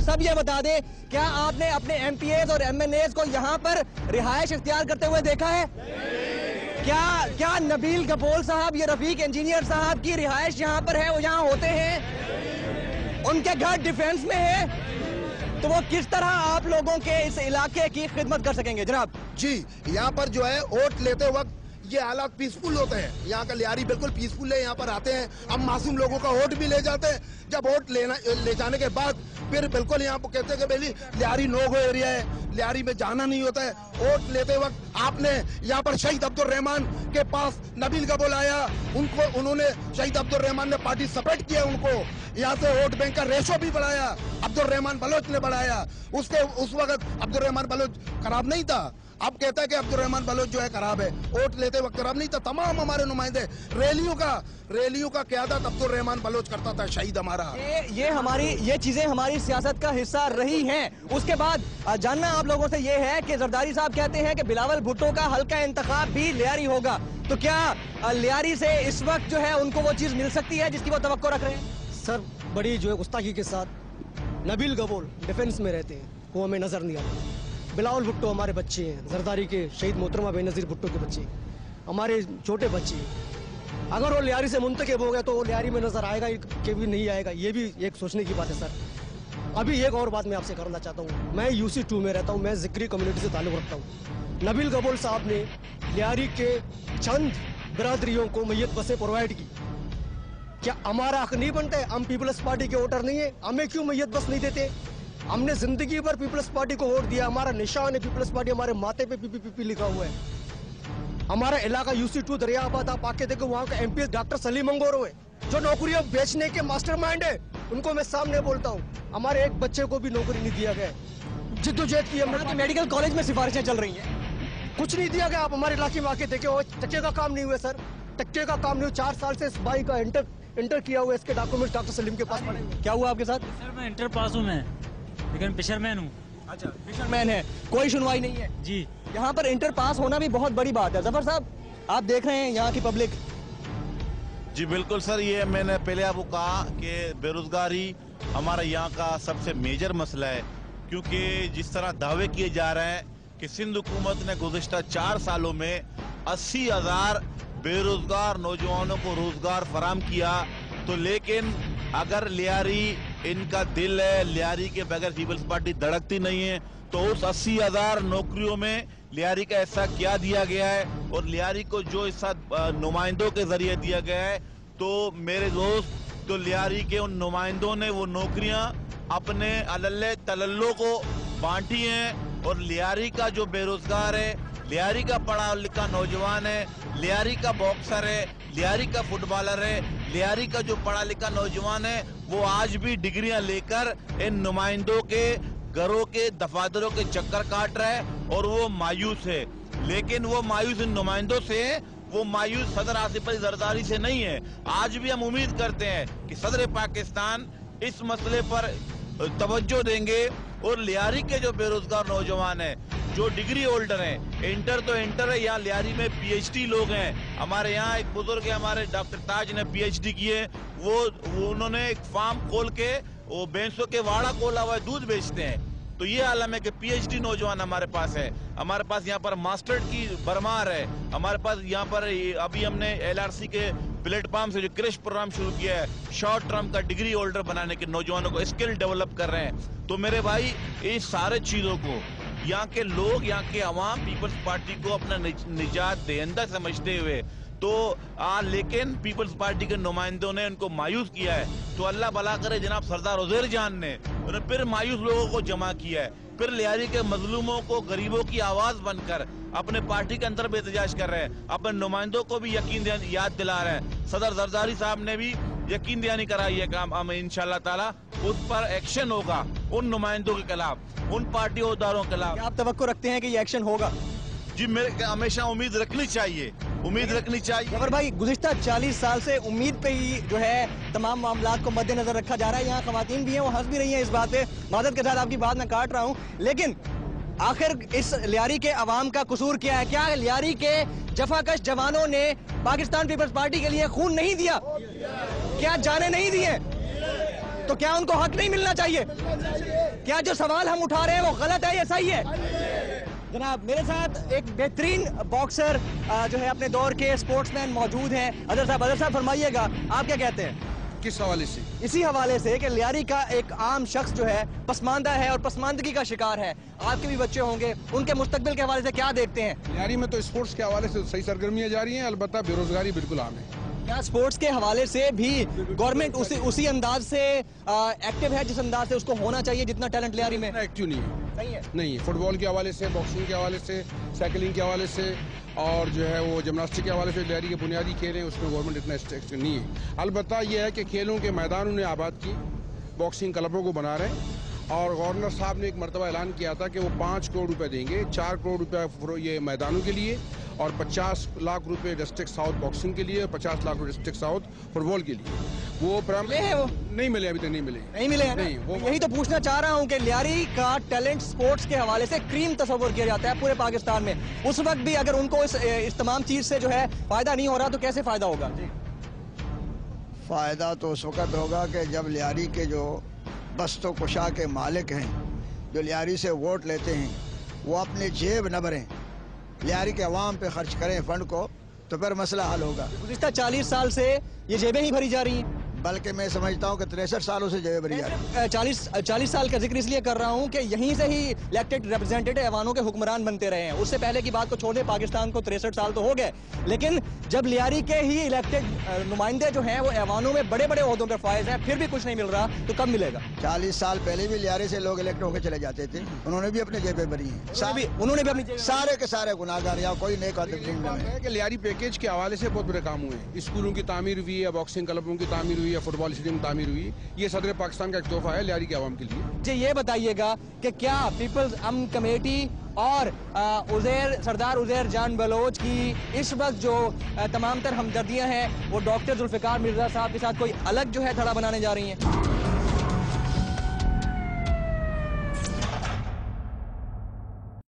सब ये बता दें, क्या आपने अपने एमपीएस और एमएनएस को यहाँ पर रिहाइश इख्तियार करते हुए देखा है? क्या नबील गबोल साहब, ये रफीक इंजीनियर साहब की रिहाइश यहाँ पर है, वो यहाँ होते हैं? उनके घर डिफेंस में है, तो वो किस तरह आप लोगों के इस इलाके की खिदमत कर सकेंगे? जनाब जी, यहाँ पर जो है वोट लेते वक्त ये हालात पीसफुल होते हैं। यहाँ का लियारी बिल्कुल पीसफुल है। यहाँ पर आते हैं, हम मासूम लोगों का वोट भी ले जाते हैं। जब वोट ले जाने के बाद फिर बिल्कुल यहाँ पर कहते हैं कि भाई लियारी नो गो एरिया है, लियारी में जाना नहीं होता है। वोट लेते वक्त आपने यहाँ पर शहीद अब्दुल रहमान के पास नबील गबोल आया, उन्होंने शहीद अब्दुल रहमान ने पार्टी सपोर्ट किया, उनको यहाँ से वोट बैंक का रेशो भी बढ़ाया, अब्दुल रहमान बलोच ने बढ़ाया। उस वक्त अब्दुल रहमान बलोच खराब नहीं था। अब कहता है कि अब्दुल रहमान बलोच जो है खराब है, वोट लेते वक्त खराब नहीं था। तमाम हमारे नुमाइंदे रैलियों का क़यादत अब्दुल रहमान बलोच करता था, शहीद हमारा। ये चीजें हमारी सियासत का हिस्सा रही हैं। उसके बाद जानना आप लोगों से ये है कि जरदारी साहब कहते हैं कि बिलावल भुट्टो का हल्का इंतखाब भी लियारी होगा, तो क्या लियारी से इस वक्त जो है उनको वो चीज मिल सकती है जिसकी वो तवक्को रख रहे हैं? सर, बड़ी जो है गुस्ताखी के साथ नबील गबोल डिफेंस में रहते हैं, वो हमें नजर नहीं आता। बिलावल भुट्टो हमारे बच्चे हैं, जरदारी के शहीद मोहतरमा बेनज़ीर भुट्टो के बच्चे, हमारे छोटे बच्चे। अगर वो लियारी से मुंतखब हो गया तो वो लियारी में नजर आएगा कि भी नहीं आएगा, ये भी एक सोचने की बात है सर। अभी एक और बात मैं आपसे करना चाहता हूँ। मैं UC2 में रहता हूँ, मैं ज़िक्री कम्युनिटी से ताल्लुक़ रखता हूँ। नबील गबोल साहब ने लियारी के चंद बिरादरियों को मैयत बसें प्रोवाइड की। क्या हमारा हक नहीं बनता है? हम पीपल्स पार्टी के वोटर नहीं है, हमें क्यों मैयत बस नहीं देते? हमने जिंदगी भर पीपल्स पार्टी को वोट दिया, हमारा निशान है पीपल्स पार्टी, हमारे माथे पे PPP लिखा हुआ है। हमारा इलाका UC2 दरियाबाद, आप आके देखो, वहाँ का MPS डॉक्टर सलीम अंगोरो है, जो नौकरियां बेचने के मास्टरमाइंड है। उनको मैं सामने बोलता हूँ, हमारे एक बच्चे को भी नौकरी नहीं दिया गया। जिद्दोजहद की हमने, मेडिकल कॉलेज में सिफारिशें चल रही हैं, कुछ नहीं दिया गया। आप हमारे इलाके में आके देखे, टक्के का काम नहीं हुआ सर, टक्के का काम नहीं हुआ। 4 साल से इस भाई का इंटर किया हुआ, इसके डॉक्यूमेंट्स डॉक्टर सलीम के पास पड़े हुए। क्या हुआ आपके साथ? सर मैं इंटर पास हूँ, मैं लेकिन फिशरमैन हूँ। अच्छा, फिशरमैन है, कोई सुनवाई नहीं है जी। यहाँ पर इंटर पास होना भी बहुत बड़ी बात है। जफर साहब, आप देख रहे हैं यहाँ की पब्लिक। जी बिल्कुल सर, ये मैंने पहले आपको कहा कि बेरोजगारी हमारा यहाँ का सबसे मेजर मसला है, क्योंकि जिस तरह दावे किए जा रहे हैं कि सिंध हुकूमत ने गुज़िश्ता 4 सालों में 80,000 बेरोजगार नौजवानों को रोजगार फराम किया, तो लेकिन अगर लियारी इनका दिल है, लियारी के बगैर पीपल्स पार्टी धड़कती नहीं है, तो उस 80,000 नौकरियों में लियारी का ऐसा क्या दिया गया है और लियारी को जो इस नुमाइंदों के जरिए दिया गया है, तो मेरे दोस्त, तो लियारी के उन नुमाइंदों ने वो नौकरियां अपने अल्ले तलल्लो को बांटी हैं। और लियारी का जो बेरोजगार है, लियारी का पढ़ा लिखा नौजवान है, लियारी का बॉक्सर है, लियारी का फुटबॉलर है, लियारी का जो पढ़ा लिखा नौजवान है, वो आज भी डिग्रियां लेकर इन नुमाइंदों के घरों के दफातरों के चक्कर काट रहा है और वो मायूस है। लेकिन वो मायूस इन नुमाइंदों से है, वो मायूस सदर आसिफ अली जरदारी से नहीं है। आज भी हम उम्मीद करते हैं कि सदर पाकिस्तान इस मसले पर तवज्जो देंगे और लियारी के जो बेरोजगार नौजवान हैं, जो डिग्री होल्डर हैं, इंटर तो इंटर है, यहाँ लियारी में PhD लोग हैं। हमारे यहाँ एक बुजुर्ग है, हमारे डॉक्टर ताज ने PhD किए, वो उन्होंने एक फार्म खोल के वो भैंसों के वाड़ा खोला हुआ दूध बेचते हैं। तो ये आलम है कि PhD नौजवान हमारे पास है। हमारे पास यहाँ पर मास्टर्ड की भरमार है। हमारे पास यहाँ पर अभी हमने LRC के प्लेटफॉर्म से जो क्रैश प्रोग्राम शुरू किया है, शॉर्ट टर्म का डिग्री होल्डर बनाने के नौजवानों को स्किल डेवलप कर रहे हैं। तो मेरे भाई, इस सारे चीजों को यहाँ के लोग, यहाँ के अवाम पीपल्स पार्टी को अपना निजात देंदा समझते हुए लेकिन पीपल्स पार्टी के नुमाइंदों ने उनको मायूस किया है। तो अल्लाह भला करे, जनाब सरदार उज़ैर जान ने उन्हें फिर मायूस लोगों को जमा किया है, फिर लियारी के मजलूमों को, गरीबों की आवाज बनकर अपने पार्टी के अंदर बेतजाज कर रहे हैं, अपने नुमाइंदों को भी यकीन याद दिला रहे हैं। सदर जरदारी साहब ने भी यकीन दहानी कराई है काम, हम इंशाल्लाह ताला उस पर एक्शन होगा, उन नुमाइंदों के खिलाफ, उन पार्टी ओहदेदारों के खिलाफ। आप तवक्को रखते हैं कि ये एक्शन होगा? जी, मेरे हमेशा उम्मीद रखनी चाहिए, उम्मीद रखनी चाहिए। जफर भाई, गुज़िश्ता 40 साल से उम्मीद पे ही जो है तमाम मामलात को मद्देनजर रखा जा रहा है। यहाँ खवातीन भी हैं, वो हंस भी रही हैं इस बात पे। मादत के साथ आपकी बात मैं काट रहा हूँ, लेकिन आखिर इस लियारी के अवाम का कसूर क्या है? क्या लियारी के जफाकश जवानों ने पाकिस्तान पीपल्स पार्टी के लिए खून नहीं दिया? क्या जाने नहीं दिए? तो क्या उनको हक नहीं मिलना चाहिए? क्या जो सवाल हम उठा रहे हैं वो गलत है या सही है? जनाब, मेरे साथ एक बेहतरीन बॉक्सर जो है अपने दौर के स्पोर्ट्समैन मौजूद हैं। अदर साहब फरमाइएगा, आप क्या कहते हैं? किस हवाले से? इसी हवाले से कि लियारी का एक आम शख्स जो है पसमानदा है और पसमानदगी का शिकार है। आपके भी बच्चे होंगे, उनके मुस्तकबिल के हवाले से क्या देखते हैं? लियारी में तो स्पोर्ट्स के हवाले से सही सरगर्मियां जारी हैं, अलबत्ता बेरोजगारी बिल्कुल आम है। क्या स्पोर्ट्स के हवाले से भी गवर्नमेंट उसी अंदाज से एक्टिव है जिस अंदाज से उसको होना चाहिए, जितना टैलेंट लियारी में? एक्टिव नहीं है। नहीं है? नहीं, फुटबॉल के हवाले से, बॉक्सिंग के हवाले से, साइकिलिंग के हवाले से और जो है वो जिमनास्टिक के हवाले से लियारी के बुनियादी खेल हैं, उसमें गवर्नमेंट इतना एक्टिव नहीं है। अलबत्ता यह है कि खेलों के मैदान उन्हें आबाद की, बॉक्सिंग क्लबों को बना रहे हैं और गवर्नर साहब ने एक मरतबा ऐलान किया था कि वो 5 करोड़ रुपए देंगे, 4 करोड़ रुपए ये मैदानों के लिए और 50 लाख रुपए डिस्ट्रिक्ट साउथ बॉक्सिंग के लिए और 50 लाख रुपए डिस्ट्रिक्ट साउथ फुटबॉल के लिए। वो नहीं मिले, अभी तक नहीं मिले। नहीं मिले हैं? नहीं, वो यही तो पूछना चाह रहा हूँ कि लियारी का टैलेंट स्पोर्ट्स के हवाले से क्रीम तस्वर किया जाता है पूरे पाकिस्तान में। उस वक्त भी अगर उनको इस तमाम चीज से जो है फायदा नहीं हो रहा तो कैसे फायदा होगा? फ़ायदा तो उस वक़्त होगा कि जब लियारी के जो बस्तो कुशा के मालिक हैं, जो लियारी से वोट लेते हैं, वो अपनी जेब न भरें, लियारी के अवाम पे खर्च करें फंड को, तो फिर मसला हल होगा। गुज़िश्ता 40 साल से ये जेबें ही भरी जा रही हैं। बल्कि मैं समझता हूँ कि 63 सालों से जेबें भरी जा रही हैं। 40 साल का जिक्र इसलिए कर रहा हूँ कि यहीं से ही इलेक्टेड रिप्रेजेंटेटिव ऐवानों के हुक्मरान बनते रहे हैं। उससे पहले की बात को छोड़ दें, पाकिस्तान को 63 साल तो हो गए, लेकिन जब लियारी के ही इलेक्टेड नुमाइंदे जो हैं वो ऐवानों में बड़े बड़े ओहदों पर फायज हैं, फिर भी कुछ नहीं मिल रहा, तो कब मिलेगा? 40 साल पहले भी लियारी से लोग इलेक्ट होकर चले जाते थे, उन्होंने भी अपनी जेबें भरी हैं। उन्होंने भी अपनी सारे के सारे गुनाहगार, यहाँ कोई नेक आदमी नहीं है। कि लियारी पैकेज के हवाले से बहुत बड़े काम हुए हैं। स्कूलों की तामीर हुई है, बॉक्सिंग क्लबों की तामीर हुई है, फुटबॉल स्टेडियम तामीर हुई। ये सदर पाकिस्तान का एक तोहफा है लियारी के आवाम के लिए। जी ये बताइएगा कि क्या पीपल्स अमन कमेटी और सरदार उज़ैर जान बलोच की इस वक्त जो तमाम तर हमदर्दियां हैं वो डॉक्टर जुल्फ़िकार मिर्ज़ा साहब के साथ कोई अलग जो है धड़ा बनाने जा रही हैं?